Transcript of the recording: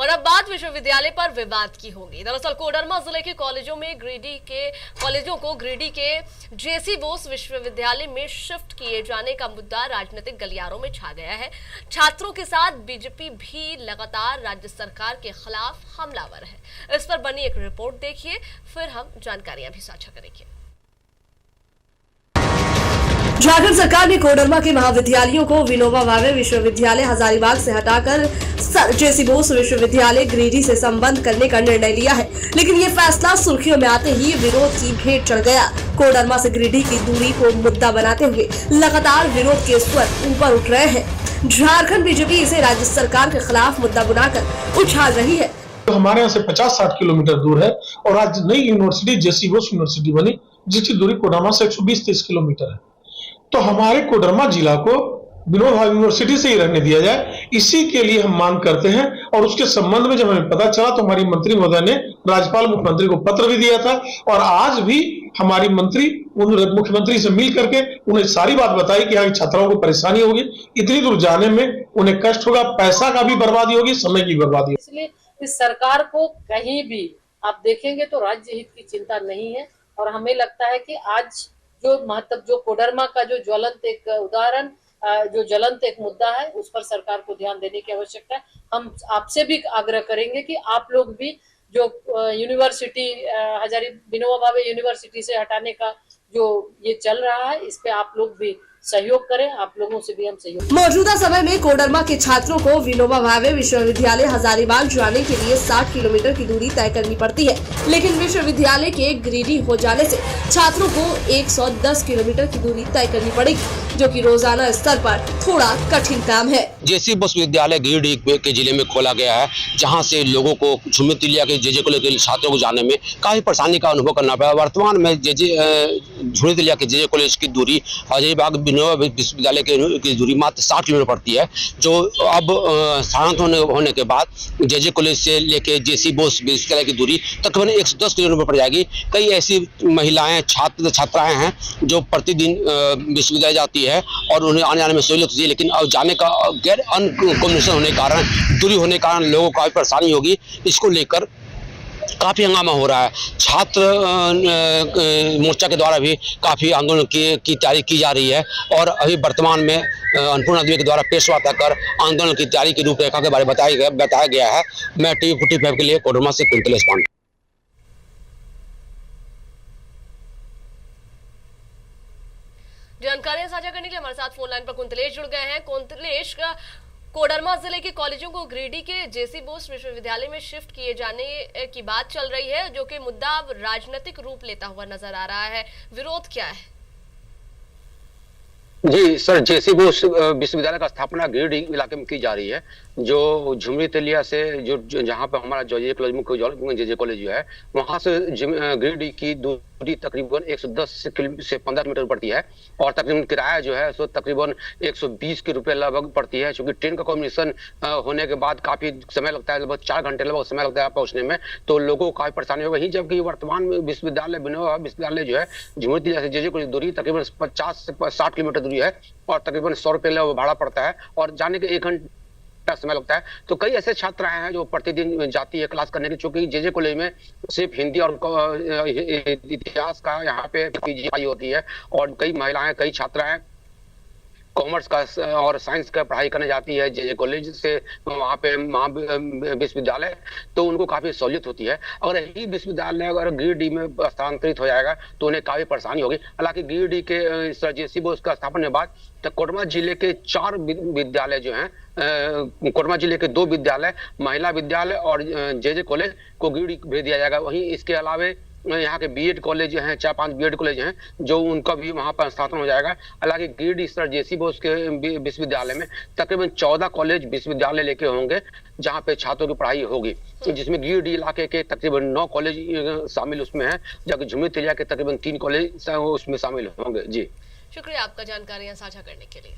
और अब बात विश्वविद्यालय पर विवाद की होगी। दरअसल कोडरमा जिले के कॉलेजों में कॉलेजों को गिरिडीह के जेसी बोस विश्वविद्यालय में शिफ्ट किए जाने का मुद्दा राजनीतिक गलियारों में छा गया है। छात्रों के साथ बीजेपी भी लगातार राज्य सरकार के खिलाफ हमलावर है। इस पर बनी एक रिपोर्ट देखिए, फिर हम जानकारियां भी साझा करेंगे। झारखंड सरकार ने कोडरमा के महाविद्यालयों को विनोबा भावे विश्वविद्यालय हजारीबाग से हटाकर सर जेसी बोस विश्वविद्यालय गिरिडीह से संबंध करने का निर्णय लिया है, लेकिन ये फैसला सुर्खियों में आते ही विरोध की भेंट चढ़ गया। कोडरमा से गिरिडीह की दूरी को मुद्दा बनाते हुए लगातार विरोध के स्वर ऊपर उठ रहे हैं। झारखंड बीजेपी इसे राज्य सरकार के खिलाफ मुद्दा बनाकर उछाल रही है। तो हमारे यहाँ से 50-60 किलोमीटर दूर है और आज नई यूनिवर्सिटी जेसी बोस यूनिवर्सिटी बनी, जिसकी दूरी कोडरमा से 120-130 किलोमीटर है। तो हमारे कोडरमा जिला को विनोबा भावे यूनिवर्सिटी से ही रहने दिया जाए, इसी के लिए हम मांग करते हैं। और उसके संबंध में जब हमें पता चला तो हमारी मंत्री महोदय ने राज्यपाल मुख्यमंत्री को पत्र भी दिया था और आज भी हमारी मंत्री मुख्यमंत्री से मिल करके उन्हें सारी बात बताई कि यहाँ छात्राओं को परेशानी होगी, इतनी दूर जाने में उन्हें कष्ट होगा, पैसा का भी बर्बादी होगी, समय की बर्बादी होगी। इसलिए इस सरकार को कहीं भी आप देखेंगे तो राज्य हित की चिंता नहीं है। और हमें लगता है कि आज जो कोडरमा का जो ज्वलंत एक उदाहरण, जो ज्वलंत एक मुद्दा है, उस पर सरकार को ध्यान देने की आवश्यकता है। हम आपसे भी आग्रह करेंगे कि आप लोग भी जो यूनिवर्सिटी विनोबा भावे यूनिवर्सिटी से हटाने का जो ये चल रहा है, इस पे आप लोग भी सहयोग करें। आप लोगों से भी हम सहयोग। मौजूदा समय में कोडरमा के छात्रों को विनोबा भावे विश्वविद्यालय हजारीबाग जाने के लिए 60 किलोमीटर की दूरी तय करनी पड़ती है, लेकिन विश्वविद्यालय के गिरिडीह हो जाने से छात्रों को 110 किलोमीटर की दूरी तय करनी पड़ेगी, जो कि रोजाना स्तर पर थोड़ा कठिन काम है। जेसी बोस विद्यालय गिरिडीह के जिले में खोला गया है, जहाँ से लोगों को झुमरी तिलिया के जेजे कॉलेज के छात्रों को जाने में काफी परेशानी का अनुभव करना पड़ा। वर्तमान में झुमरी तिलिया के जेजे कॉलेज की दूरी हजारीबाग विनोबा विश्वविद्यालय की दूरी मात्र 60 किलोमीटर पड़ती है, जो अब स्थानांतरण होने के बाद जेजे कॉलेज से लेके जेसी बोस विश्वविद्यालय की दूरी तकरीबन 110 किलोमीटर पड़ जाएगी। कई ऐसी महिलाएं छात्राएं हैं जो प्रतिदिन विश्वविद्यालय जाती है और उन्हें आने जाने में सहूलियत होती है, लेकिन अब जाने का गैर अनकम्युनिकेशन होने के कारण, दूरी होने के कारण लोगों को काफी परेशानी होगी। इसको लेकर काफी हंगामा हो रहा है। छात्र मोर्चा के द्वारा भी काफी आंदोलन की तैयारी की जा रही है और अभी वर्तमान में अन्नपूर्णा देवी के द्वारा प्रेस वार्ता कर आंदोलन की तैयारी की रूपरेखा के बारे में बताया गया है। मैं टीवी 45 के लिए कोडरमा से कुंतलेश पांडे। जानकारियां साझा करने के लिए हमारे साथ फोन लाइन पर कुंतलेश जुड़ गए हैं। कुंतलेश, कोडरमा जिले के कॉलेजों को गिरिडीह के जेसी बोस विश्वविद्यालय में शिफ्ट किए जाने की बात चल रही है, जो कि मुद्दा अब राजनीतिक रूप लेता हुआ नजर आ रहा है। विरोध क्या है? जी सर, जेसी बोस विश्वविद्यालय का स्थापना गिरिडीह इलाके में की जा रही है, जो झुमरी तिलिया से जो जहाँ पर हमारा जेजे कॉलेज मुख्य जेजे कॉलेज जो है, वहां से गिरिडीह की दूरी तकरीबन 110 से 15 किलोमीटर पड़ती है और तकरीबन किराया जो है सो तकरीबन 120 के रुपए लगभग पड़ती है। क्योंकि ट्रेन का कॉम्बिनेशन होने के बाद काफी समय लगता है, लगभग 4 घंटे लगभग समय लगता है पहुंचने में, तो लोगों को काफी परेशानी होगी। जबकि वर्तमान में विश्वविद्यालय विनोबा विश्वविद्यालय जो है झुमरी तिलिया से जेजे कॉलेज दूरी तकरीबन 50 से 60 किलोमीटर दूरी है और तकरीबन 100 रुपये भाड़ा पड़ता है और जाने के 1 घंटा समय लगता है। तो कई ऐसे छात्र हैं जो प्रतिदिन जाती है क्लास करने की, चूंकि जेजे कॉलेज में सिर्फ हिंदी और इतिहास का यहाँ पे पीजी होती है और कई महिलाएं, कई छात्राएं कॉमर्स का और साइंस का पढ़ाई करने जाती है जेजे कॉलेज से वहाँ पे विश्वविद्यालय, तो उनको काफी सहूलियत होती है। अगर यही विश्वविद्यालय अगर गिरिडीह में स्थानांतरित हो जाएगा तो उन्हें काफी परेशानी होगी। हालांकि गिरिडीह के जेसी बोस का स्थापना के बाद तो कोडरमा जिले के 4 विद्यालय जो हैं, कोडरमा जिले के 2 विद्यालय, महिला विद्यालय और जेजे कॉलेज को गिरिडीह भेज दिया जाएगा। वहीं इसके अलावा यहाँ के बीएड कॉलेज हैं, 4-5 बीएड कॉलेज हैं, जो उनका भी वहाँ पर स्थापना हो जाएगा। हालांकि गिरिडीह सर जेसी बोस के विश्वविद्यालय में तकरीबन 14 कॉलेज विश्वविद्यालय लेके होंगे, जहाँ पे छात्रों की पढ़ाई होगी, जिसमें गिरिडीह इलाके के तकरीबन 9 कॉलेज शामिल उसमें हैं, जबकि झुमरी तिलिया के तकरीबन 3 कॉलेज उसमें शामिल होंगे। जी शुक्रिया आपका जानकारियां साझा करने के लिए।